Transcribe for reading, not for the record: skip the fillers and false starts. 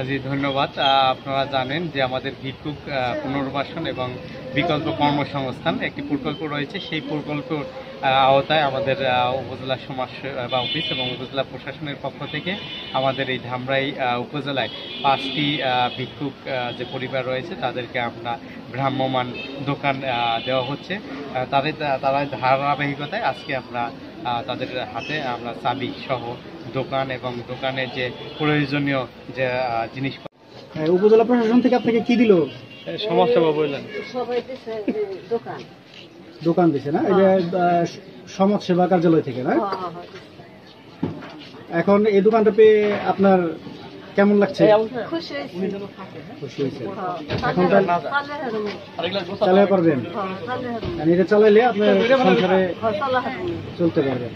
জি ধন্যবাদ। আপনারা জানেন যে আমাদের ভিক্ষুক পুনর্বাসন এবং বিকল্প কর্মসংস্থান একটি প্রকল্প রয়েছে। সেই প্রকল্পের আওতায় আমাদের উপজেলা সমাজসেবা অফিস এবং উপজেলা প্রশাসনের পক্ষ থেকে আমাদের এই ধামরাই উপজেলায় 5টি ভিক্ষুক যে পরিবার রয়েছে তাদেরকে আমরা ভ্রাম্যমাণ দোকান দেওয়া হচ্ছে। তারা ধারাবাহিকতায় আজকে আমরা তাদের হাতে আমরা চাবি সহ দোকান এবং দোকানের যে প্রয়োজনীয় যে জিনিসপত্র। উপজেলা প্রশাসন থেকে আপনাকে কি দিল? সমাজসেবা বললেন, দোকান দিছে না? এই যে সমাজ সেবা কার্যালয় থেকে না? এখন এই দোকানটা পেয়ে আপনার কেমন লাগছে? খুশি হয়েছে। এখন চালিয়ে পারবেন? এটা চালাইলে আপনার সংসারে চলতে পারবেন।